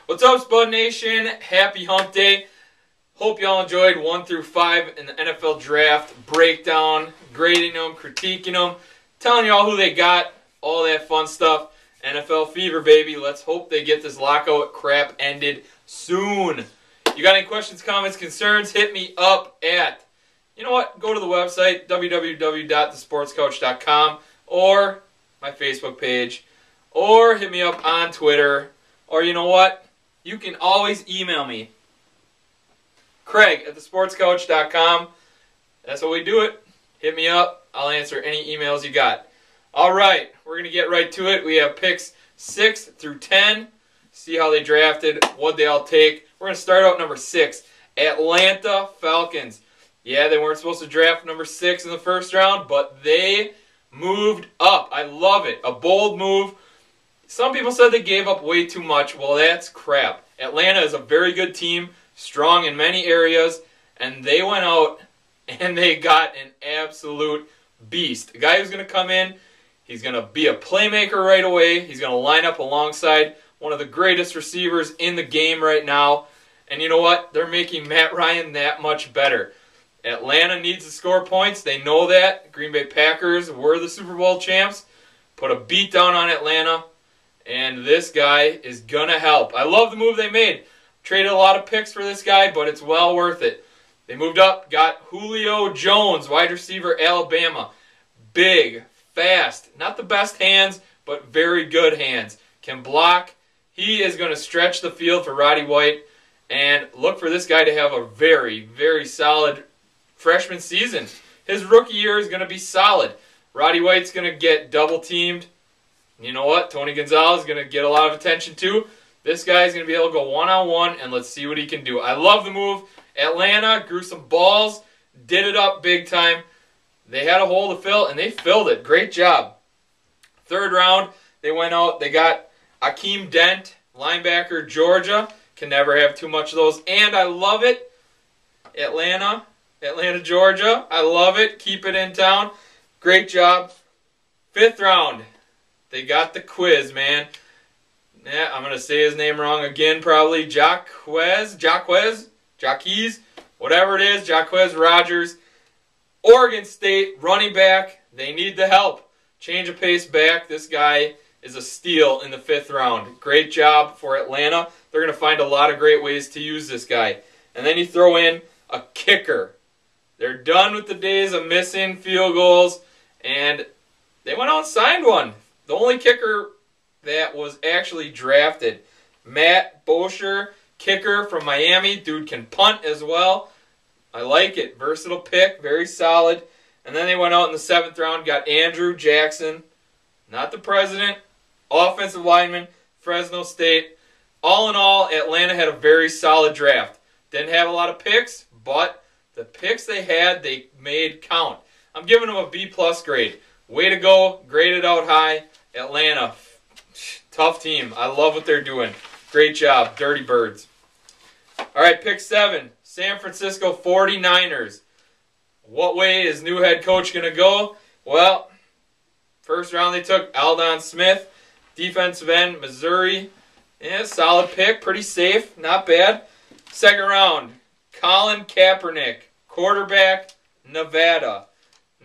What's up, Spud Nation? Happy Hump Day. Hope y'all enjoyed 1 through 5 in the NFL Draft breakdown, grading them, critiquing them, telling y'all who they got, all that fun stuff. NFL fever, baby. Let's hope they get this lockout crap ended soon. You got any questions, comments, concerns? Hit me up at, you know what, go to the website, www.thesportscoach.com, or my Facebook page, or hit me up on Twitter, or you know what, you can always email me, Craig@thesportscoach.com. That's how we do it. Hit me up. I'll answer any emails you got. All right, we're going to get right to it. We have picks 6 through 10. See how they drafted, what they all take. We're going to start out number 6, Atlanta Falcons. Yeah, they weren't supposed to draft number 6 in the first round, but they moved up. I love it. A bold move. Some people said they gave up way too much. Well, that's crap. Atlanta is a very good team, strong in many areas, and they went out and they got an absolute beast. A guy who's going to come in, he's going to be a playmaker right away. He's going to line up alongside one of the greatest receivers in the game right now. And you know what? They're making Matt Ryan that much better. Atlanta needs to score points. They know that. Green Bay Packers were the Super Bowl champs. Put a beat down on Atlanta. And this guy is going to help. I love the move they made. Traded a lot of picks for this guy, but it's well worth it. They moved up, got Julio Jones, wide receiver, Alabama. Big, fast, not the best hands, but very good hands. Can block. He is going to stretch the field for Roddy White. And look for this guy to have a very, very solid freshman season. His rookie year is going to be solid. Roddy White's going to get double-teamed. You know what? Tony Gonzalez is going to get a lot of attention too. This guy's going to be able to go one-on-one, and let's see what he can do. I love the move. Atlanta grew some balls, did it up big time. They had a hole to fill, and they filled it. Great job. Third round, they went out. They got Akeem Dent, linebacker, Georgia. Can never have too much of those. And I love it. Atlanta, Georgia. I love it. Keep it in town. Great job. Fifth round, they got the quiz, man. Yeah, I'm going to say his name wrong again probably. Jaquez, whatever it is, Jaquez Rogers. Oregon State, running back. They need the help. Change of pace back. This guy is a steal in the 5th round. Great job for Atlanta. They're going to find a lot of great ways to use this guy. And then you throw in a kicker. They're done with the days of missing field goals, and they went out and signed one. The only kicker that was actually drafted, Matt Bosher, kicker from Miami. Dude can punt as well. I like it. Versatile pick, very solid. And then they went out in the 7th round, got Andrew Jackson, not the president, offensive lineman, Fresno State. All in all, Atlanta had a very solid draft. Didn't have a lot of picks, but the picks they had, they made count. I'm giving them a B+ grade. Way to go. Graded out high. Atlanta, tough team. I love what they're doing. Great job. Dirty Birds. All right, pick 7. San Francisco 49ers. What way is new head coach going to go? Well, first round they took Aldon Smith, defensive end, Missouri. Yeah, solid pick. Pretty safe. Not bad. Second round, Colin Kaepernick, quarterback, Nevada.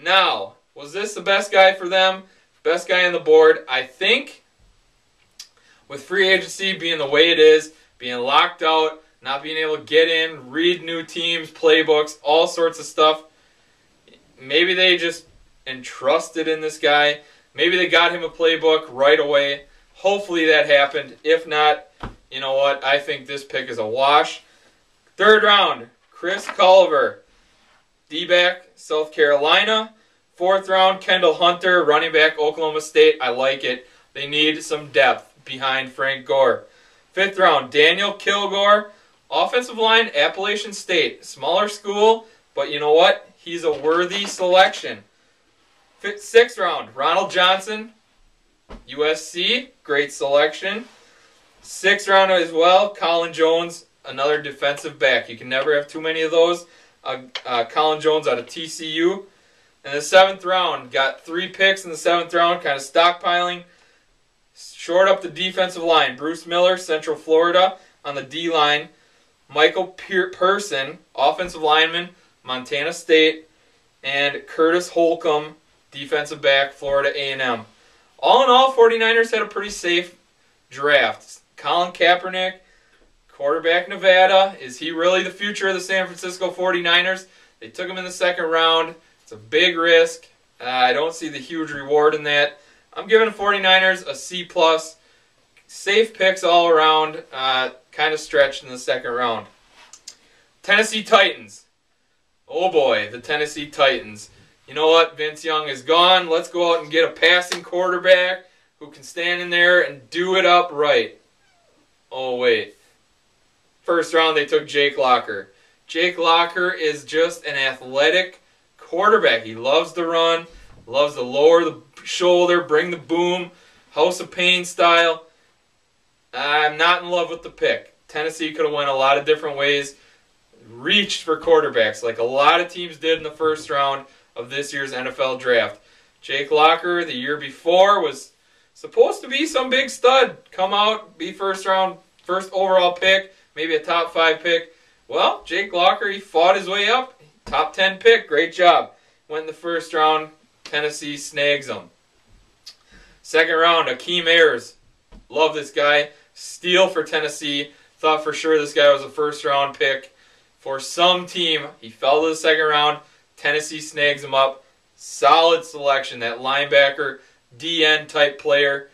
Now, was this the best guy for them? Best guy on the board? I think with free agency being the way it is, being locked out, not being able to get in, read new teams, playbooks, all sorts of stuff, maybe they just entrusted in this guy. Maybe they got him a playbook right away. Hopefully that happened. If not, you know what? I think this pick is a wash. Third round, Chris Culver, D-back, South Carolina. 4th round, Kendall Hunter, running back, Oklahoma State. I like it. They need some depth behind Frank Gore. 5th round, Daniel Kilgore, offensive line, Appalachian State. Smaller school, but you know what? He's a worthy selection. 6th round, Ronald Johnson, USC. Great selection. 6th round as well, Colin Jones, another defensive back. You can never have too many of those. Colin Jones out of TCU. In the 7th round, got 3 picks in the 7th round, kind of stockpiling. Short up the defensive line. Bruce Miller, Central Florida. on the D-line. Michael Person, offensive lineman, Montana State. And Curtis Holcomb, defensive back, Florida A&M. All in all, 49ers had a pretty safe draft. Colin Kaepernick, quarterback, Nevada. Is he really the future of the San Francisco 49ers? They took him in the second round. It's a big risk. I don't see the huge reward in that. I'm giving the 49ers a C+. Safe picks all around. Kind of stretched in the second round. Tennessee Titans. Oh boy, the Tennessee Titans. You know what? Vince Young is gone. Let's go out and get a passing quarterback who can stand in there and do it up right. Oh, wait. First round, they took Jake Locker. Jake Locker is just an athletic quarterback. He loves to run, loves to lower the shoulder, bring the boom, House of Pain style. I'm not in love with the pick. Tennessee could have went a lot of different ways. Reached for quarterbacks like a lot of teams did in the first round of this year's NFL draft. Jake Locker, the year before, was supposed to be some big stud. Come out, be first overall pick, maybe a top 5 pick. Well, Jake Locker, he fought his way up. Top 10 pick, great job. Went in the first round, Tennessee snags him. Second round, Akeem Ayers. Love this guy. Steal for Tennessee. Thought for sure this guy was a first round pick for some team. He fell to the second round. Tennessee snags him up. Solid selection. That linebacker, DN type player.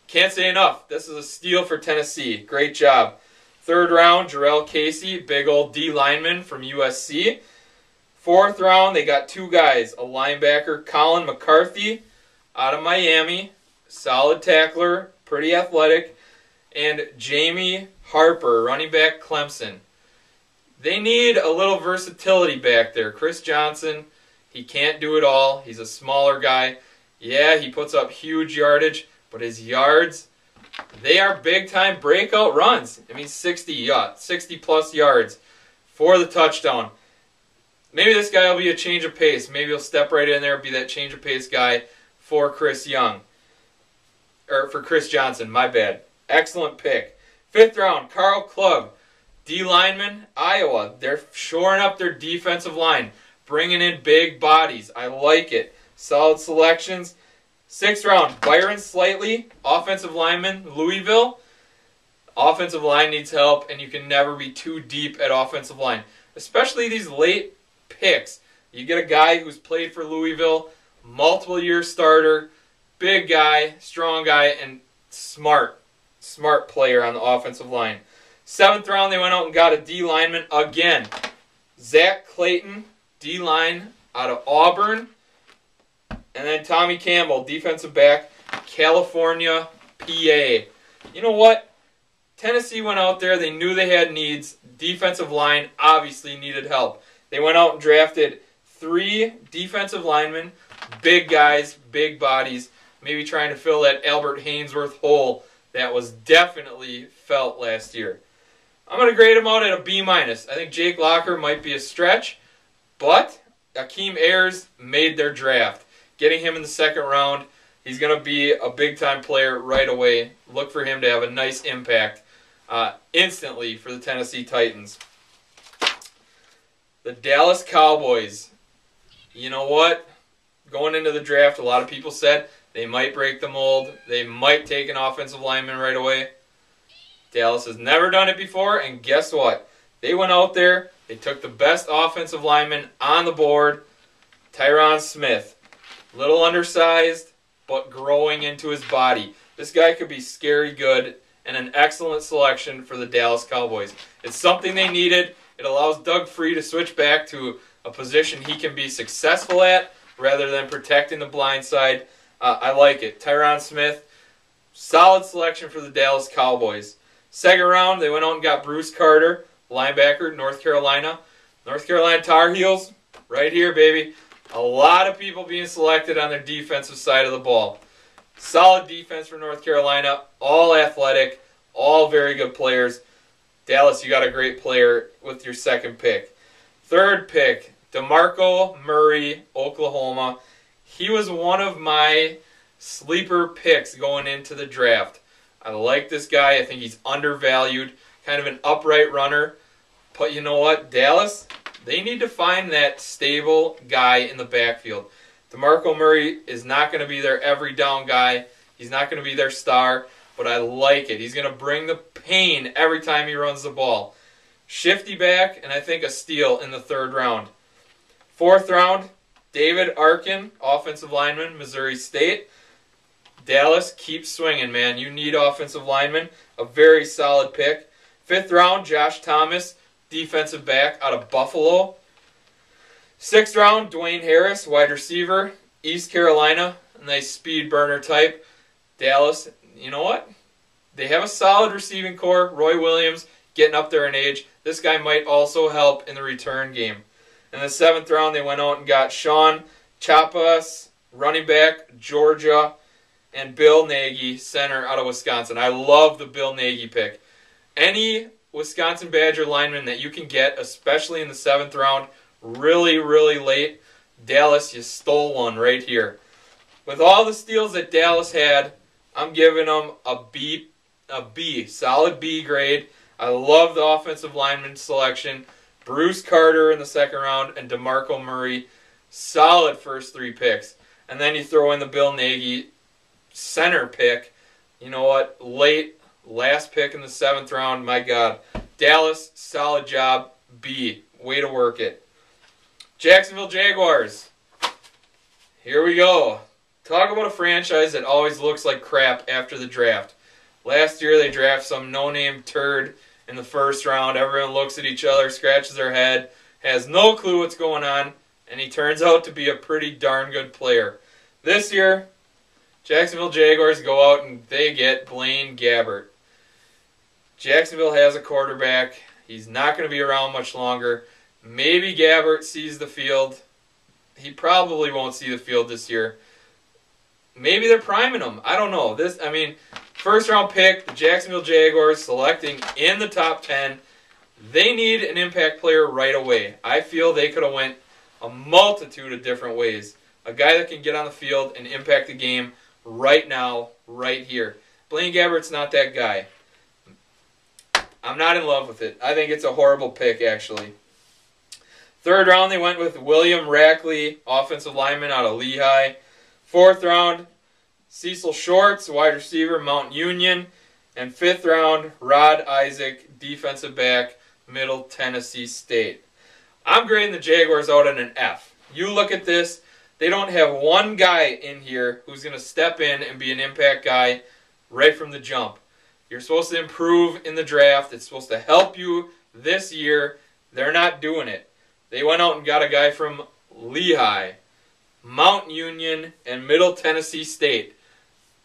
Can't say enough. This is a steal for Tennessee. Great job. Third round, Jarrell Casey, big old D lineman from USC. Fourth round, they got 2 guys. A linebacker, Colin McCarthy, out of Miami. Solid tackler, pretty athletic. And Jamie Harper, running back, Clemson. They need a little versatility back there. Chris Johnson, he can't do it all. He's a smaller guy. Yeah, he puts up huge yardage, but his yards, they are big-time breakout runs. I mean, 60-plus yards for the touchdown. Maybe this guy will be a change of pace. Maybe he'll step right in there and be that change of pace guy for Chris Johnson, my bad. Excellent pick. Fifth round, Carl Klug, D lineman, Iowa. They're shoring up their defensive line, bringing in big bodies. I like it. Solid selections. Sixth round, Byron Slightly, offensive lineman, Louisville. Offensive line needs help, and you can never be too deep at offensive line, especially these late picks. You get a guy who's played for Louisville, multiple-year starter, big guy, strong guy, and smart player on the offensive line. Seventh round, they went out and got a D lineman again. Zach Clayton, D line out of Auburn. And then Tommy Campbell, defensive back, California, PA. You know what? Tennessee went out there. They knew they had needs. Defensive line obviously needed help. They went out and drafted 3 defensive linemen, big guys, big bodies, maybe trying to fill that Albert Haynesworth hole that was definitely felt last year. I'm going to grade him out at a B-. I think Jake Locker might be a stretch, but Akeem Ayers made their draft. Getting him in the second round, he's going to be a big-time player right away. Look for him to have a nice impact instantly for the Tennessee Titans. The Dallas Cowboys. You know what? Going into the draft, a lot of people said they might break the mold. They might take an offensive lineman right away. Dallas has never done it before, and guess what? They went out there, they took the best offensive lineman on the board, Tyron Smith. Little undersized, but growing into his body. This guy could be scary good and an excellent selection for the Dallas Cowboys. It's something they needed. It allows Doug Free to switch back to a position he can be successful at rather than protecting the blind side. I like it. Tyron Smith, solid selection for the Dallas Cowboys. Second round, they went out and got Bruce Carter, linebacker, North Carolina. North Carolina Tar Heels, right here, baby. A lot of people being selected on their defensive side of the ball. Solid defense for North Carolina, all athletic, all very good players. Dallas, you got a great player with your second pick. Third pick, DeMarco Murray, Oklahoma. He was one of my sleeper picks going into the draft. I like this guy. I think he's undervalued. kind of an upright runner. But you know what? Dallas, they need to find that stable guy in the backfield. DeMarco Murray is not going to be their every down guy. He's not going to be their star, but I like it. He's going to bring the pain every time he runs the ball. Shifty back, and I think a steal in the 3rd round. 4th round, David Arkin, offensive lineman, Missouri State. Dallas, keep swinging, man. You need offensive linemen. A very solid pick. 5th round, Josh Thomas, defensive back out of Buffalo. 6th round, Dwayne Harris, wide receiver, East Carolina. A nice speed burner type. Dallas, you know what? They have a solid receiving core. Roy Williams getting up there in age. This guy might also help in the return game. In the 7th round, they went out and got Sean Chapas, running back, Georgia, and Bill Nagy, center out of Wisconsin. I love the Bill Nagy pick. Any Wisconsin Badger lineman that you can get, especially in the 7th round, really, really late, Dallas, you stole one right here. With all the steals that Dallas had, I'm giving them a B, solid B grade. I love the offensive lineman selection. Bruce Carter in the 2nd round and DeMarco Murray, solid first 3 picks. And then you throw in the Bill Nagy center pick. You know what? Late, last pick in the 7th round. My God. Dallas, solid job. B. Way to work it. Jacksonville Jaguars. Here we go. Talk about a franchise that always looks like crap after the draft. Last year they drafted some no-name turd in the 1st round. Everyone looks at each other, scratches their head, has no clue what's going on, and he turns out to be a pretty darn good player. This year, Jacksonville Jaguars go out and they get Blaine Gabbert. Jacksonville has a quarterback. He's not going to be around much longer. Maybe Gabbert sees the field. He probably won't see the field this year. Maybe they're priming him. I don't know. 1st round pick, the Jacksonville Jaguars selecting in the top 10. They need an impact player right away. I feel they could have went a multitude of different ways. A guy that can get on the field and impact the game right now, right here. Blaine Gabbert's not that guy. I'm not in love with it. I think it's a horrible pick, actually. 3rd round, they went with William Rackley, offensive lineman out of Lehigh. 4th round, Cecil Shorts, wide receiver, Mount Union. And 5th round, Rod Isaac, defensive back, Middle Tennessee State. I'm grading the Jaguars out on an F. You look at this, they don't have one guy in here who's going to step in and be an impact guy right from the jump. You're supposed to improve in the draft. It's supposed to help you this year. They're not doing it. They went out and got a guy from Lehigh, Mount Union, and Middle Tennessee State.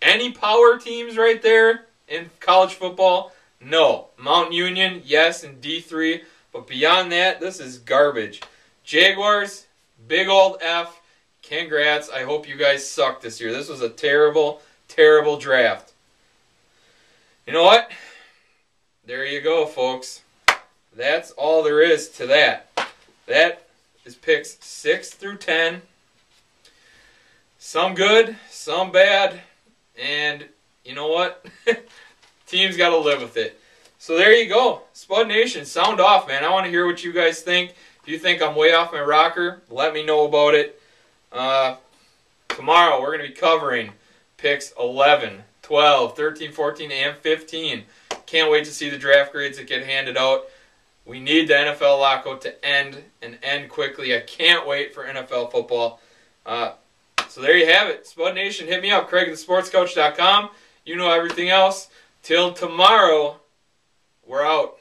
Any power teams right there in college football? No. Mount Union, yes, in D3. But beyond that, this is garbage. Jaguars, big old F. Congrats. I hope you guys suck this year. This was a terrible, terrible draft. You know what? There you go, folks. That's all there is to that. That is picks 6 through 10. Some good, some bad. And you know what? Teams got to live with it. So there you go. Spud Nation, sound off, man. I want to hear what you guys think. If you think I'm way off my rocker, let me know about it. Tomorrow we're going to be covering picks 11, 12, 13, 14, and 15. Can't wait to see the draft grades that get handed out. We need the NFL lockout to end and end quickly. I can't wait for NFL football. So there you have it. Spud Nation, hit me up, CraigTheSportsCoach.com. You know everything else. Till tomorrow, we're out.